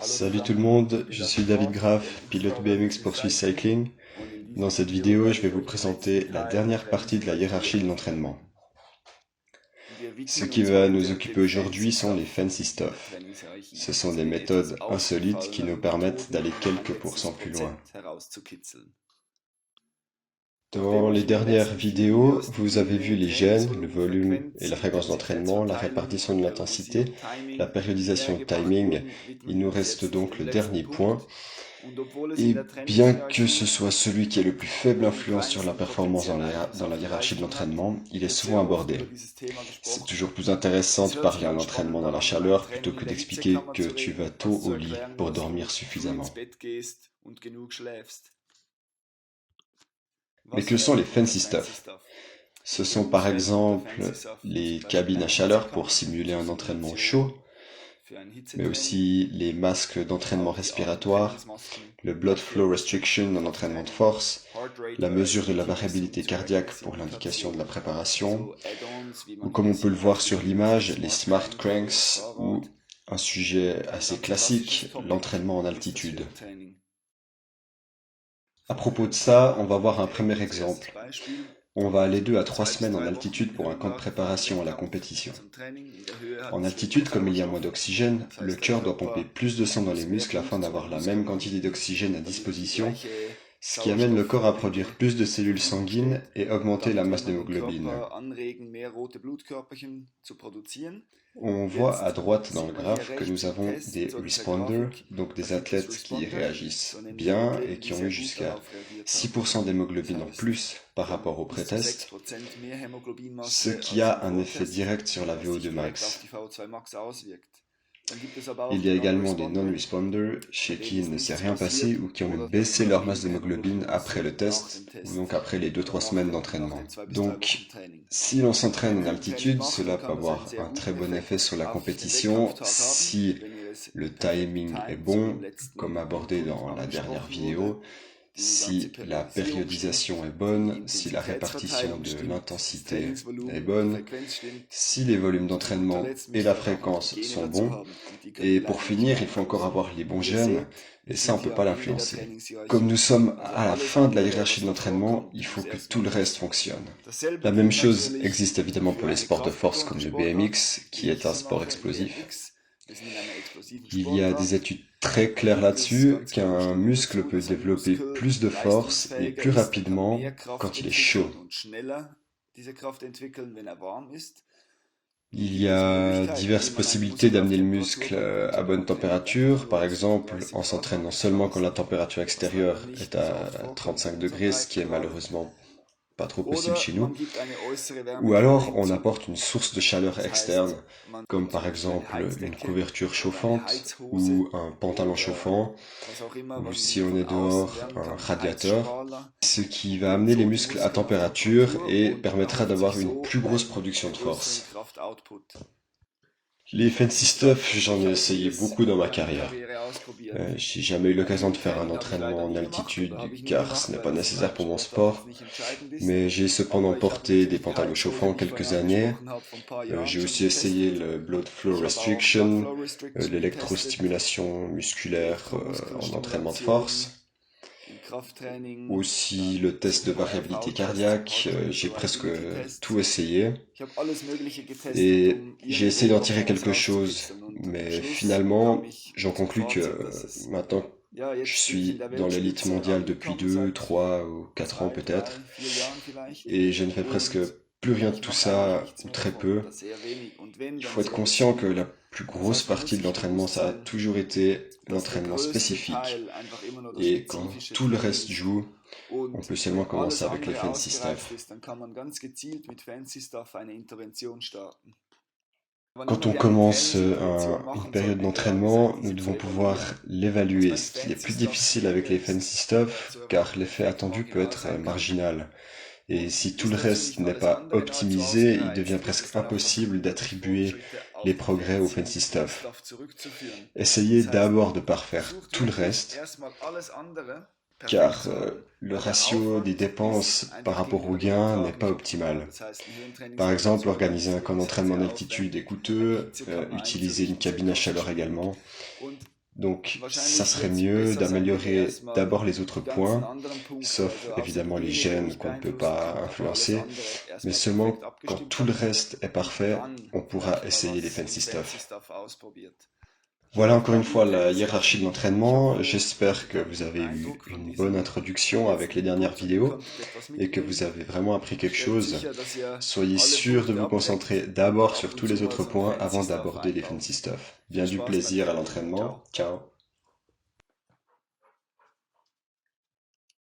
Salut tout le monde, je suis David Graff, pilote BMX pour Swiss Cycling. Dans cette vidéo, je vais vous présenter la dernière partie de la hiérarchie de l'entraînement. Ce qui va nous occuper aujourd'hui sont les fancy stuff. Ce sont des méthodes insolites qui nous permettent d'aller quelques pourcents plus loin. Dans les dernières vidéos, vous avez vu les gènes, le volume et la fréquence d'entraînement, la répartition de l'intensité, la périodisation timing. Il nous reste donc le dernier point. Et bien que ce soit celui qui ait le plus faible influence sur la performance dans la hiérarchie de l'entraînement, il est souvent abordé. C'est toujours plus intéressant de parler en entraînement dans la chaleur plutôt que d'expliquer que tu vas tôt au lit pour dormir suffisamment. Mais que sont les fancy stuff? Ce sont par exemple les cabines à chaleur pour simuler un entraînement chaud, mais aussi les masques d'entraînement respiratoire, le blood flow restriction en entraînement de force, la mesure de la variabilité cardiaque pour l'indication de la préparation, ou comme on peut le voir sur l'image, les smart cranks, ou un sujet assez classique, l'entraînement en altitude. À propos de ça, on va voir un premier exemple. On va aller 2 à 3 semaines en altitude pour un camp de préparation à la compétition. En altitude, comme il y a moins d'oxygène, le cœur doit pomper plus de sang dans les muscles afin d'avoir la même quantité d'oxygène à disposition, ce qui amène le corps à produire plus de cellules sanguines et augmenter la masse d'hémoglobine. On voit à droite dans le graphe que nous avons des responders, donc des athlètes qui réagissent bien et qui ont eu jusqu'à 6% d'hémoglobine en plus par rapport au pré-test, ce qui a un effet direct sur la VO2 max. Il y a également des non-responders chez qui il ne s'est rien passé ou qui ont même baissé leur masse d'hémoglobine après le test, ou donc après les 2-3 semaines d'entraînement. Donc, si l'on s'entraîne en altitude, cela peut avoir un très bon effet sur la compétition si le timing est bon, comme abordé dans la dernière vidéo, si la périodisation est bonne, si la répartition de l'intensité est bonne, si les volumes d'entraînement et la fréquence sont bons, et pour finir, il faut encore avoir les bons gènes, et ça on peut pas l'influencer. Comme nous sommes à la fin de la hiérarchie de l'entraînement, il faut que tout le reste fonctionne. La même chose existe évidemment pour les sports de force comme le BMX, qui est un sport explosif. Il y a des études très claires là-dessus qu'un muscle peut développer plus de force et plus rapidement quand il est chaud. Il y a diverses possibilités d'amener le muscle à bonne température, par exemple en s'entraînant seulement quand la température extérieure est à 35 degrés, ce qui est malheureusement pas trop possible chez nous, ou alors on apporte une source de chaleur externe, comme par exemple une couverture chauffante ou un pantalon chauffant, ou si on est dehors, un radiateur, ce qui va amener les muscles à température et permettra d'avoir une plus grosse production de force. Les fancy stuff, j'en ai essayé beaucoup dans ma carrière. J'ai jamais eu l'occasion de faire un entraînement en altitude car ce n'est pas nécessaire pour mon sport, mais j'ai cependant porté des pantalons chauffants quelques années. J'ai aussi essayé le blood flow restriction, l'électrostimulation musculaire en entraînement de force. Aussi le test de variabilité cardiaque, j'ai presque tout essayé. Et j'ai essayé d'en tirer quelque chose, mais finalement, j'en conclus que maintenant je suis dans l'élite mondiale depuis 2, 3 ou 4 ans peut-être, et je ne fais presque plus rien de tout ça, ou très peu. Il faut être conscient que la plus grosse partie de l'entraînement, ça a toujours été l'entraînement spécifique. Et quand tout le reste joue, on peut seulement commencer avec les fancy stuff. Quand on commence une période d'entraînement, nous devons pouvoir l'évaluer, ce qui est plus difficile avec les fancy stuff, car l'effet attendu peut être marginal. Et si tout le reste n'est pas optimisé, il devient presque impossible d'attribuer les progrès au fancy stuff. Essayez d'abord de parfaire tout le reste, car le ratio des dépenses par rapport aux gains n'est pas optimal. Par exemple, organiser un camp d'entraînement en altitude est coûteux, utiliser une cabine à chaleur également. Donc ça serait mieux d'améliorer d'abord les autres points, sauf évidemment les gènes qu'on ne peut pas influencer, mais seulement quand tout le reste est parfait, on pourra essayer les fancy stuff. Voilà encore une fois la hiérarchie de l'entraînement. J'espère que vous avez eu une bonne introduction avec les dernières vidéos et que vous avez vraiment appris quelque chose. Soyez sûr de vous concentrer d'abord sur tous les autres points avant d'aborder les fancy stuff. Bien du plaisir à l'entraînement. Ciao.